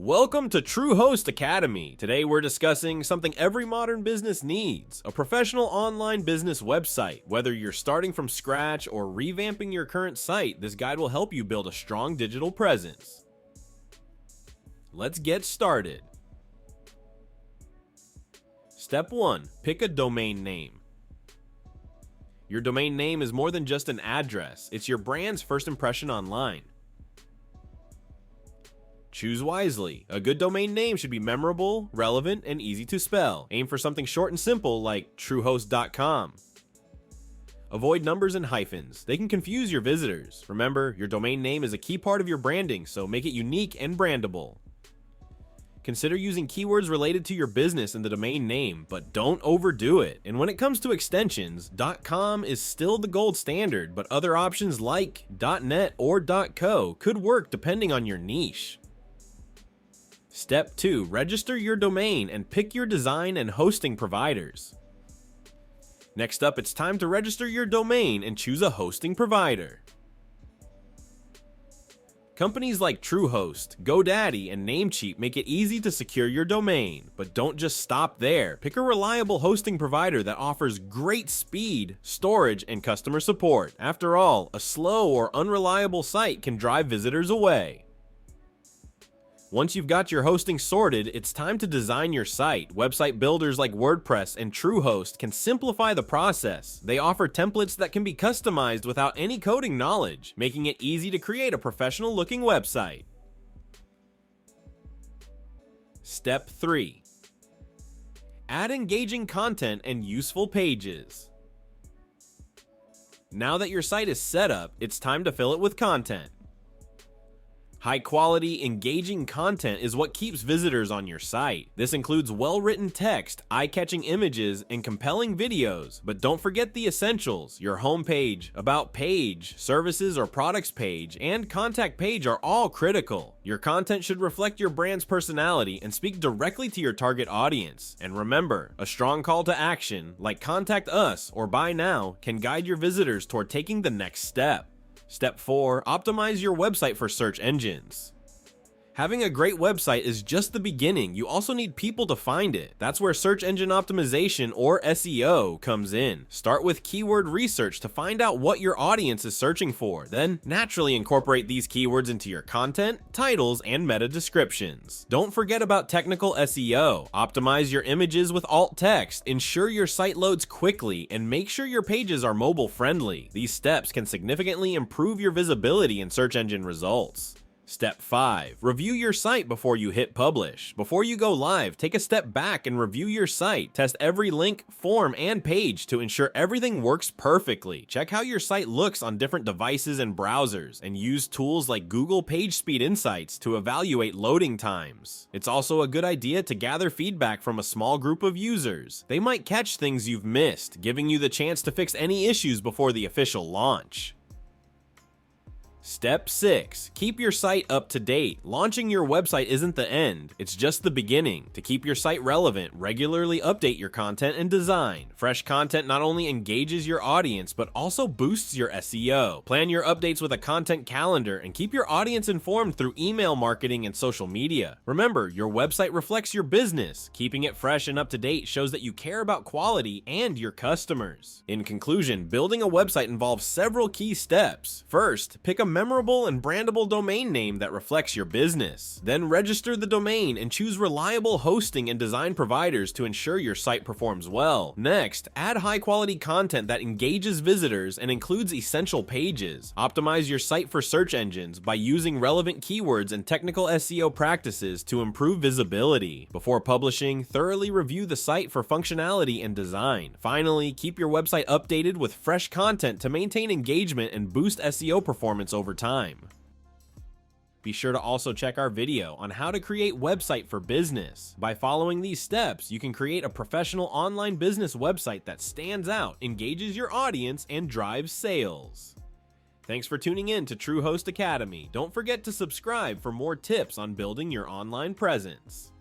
Welcome to TrueHost Academy. Today we're discussing something every modern business needs, a professional online business website. Whether you're starting from scratch or revamping your current site, this guide will help you build a strong digital presence. Let's get started. Step 1. Pick a domain name. Your domain name is more than just an address, it's your brand's first impression online. Choose wisely. A good domain name should be memorable, relevant, and easy to spell. Aim for something short and simple like truehost.com. Avoid numbers and hyphens. They can confuse your visitors. Remember, your domain name is a key part of your branding, so make it unique and brandable. Consider using keywords related to your business in the domain name, but don't overdo it. And when it comes to extensions, .com is still the gold standard, but other options like .net or .co could work depending on your niche. Step 2. Register your domain and pick your design and hosting providers. Next up, it's time to register your domain and choose a hosting provider. Companies like TrueHost, GoDaddy, and Namecheap make it easy to secure your domain, but don't just stop there. Pick a reliable hosting provider that offers great speed, storage, and customer support. After all, a slow or unreliable site can drive visitors away. Once you've got your hosting sorted, it's time to design your site. Website builders like WordPress and TrueHost can simplify the process. They offer templates that can be customized without any coding knowledge, making it easy to create a professional-looking website. Step 3. Add engaging content and useful pages. Now that your site is set up, it's time to fill it with content. High-quality, engaging content is what keeps visitors on your site. This includes well-written text, eye-catching images, and compelling videos. But don't forget the essentials. Your homepage, about page, services or products page, and contact page are all critical. Your content should reflect your brand's personality and speak directly to your target audience. And remember, a strong call to action, like contact us or buy now, can guide your visitors toward taking the next step. Step 4. Optimize your website for search engines. Having a great website is just the beginning. You also need people to find it. That's where search engine optimization, or SEO, comes in. Start with keyword research to find out what your audience is searching for. Then naturally incorporate these keywords into your content, titles, and meta descriptions. Don't forget about technical SEO. Optimize your images with alt text. Ensure your site loads quickly, and make sure your pages are mobile friendly. These steps can significantly improve your visibility in search engine results. Step 5. Review your site before you hit publish. Before you go live, take a step back and review your site. Test every link, form, and page to ensure everything works perfectly. Check how your site looks on different devices and browsers, and use tools like Google PageSpeed Insights to evaluate loading times. It's also a good idea to gather feedback from a small group of users. They might catch things you've missed, giving you the chance to fix any issues before the official launch. Step 6. Keep your site up to date. Launching your website isn't the end, it's just the beginning. To keep your site relevant, regularly update your content and design. Fresh content not only engages your audience, but also boosts your SEO. Plan your updates with a content calendar and keep your audience informed through email marketing and social media. Remember, your website reflects your business. Keeping it fresh and up to date shows that you care about quality and your customers. In conclusion, building a website involves several key steps. First, pick a memorable and brandable domain name that reflects your business. Then register the domain and choose reliable hosting and design providers to ensure your site performs well. Next, add high-quality content that engages visitors and includes essential pages. Optimize your site for search engines by using relevant keywords and technical SEO practices to improve visibility. Before publishing, thoroughly review the site for functionality and design. Finally, keep your website updated with fresh content to maintain engagement and boost SEO performance over time. Be sure to also check our video on how to create website for business. By following these steps, you can create a professional online business website that stands out, engages your audience, and drives sales. Thanks for tuning in to TrueHost Academy. Don't forget to subscribe for more tips on building your online presence.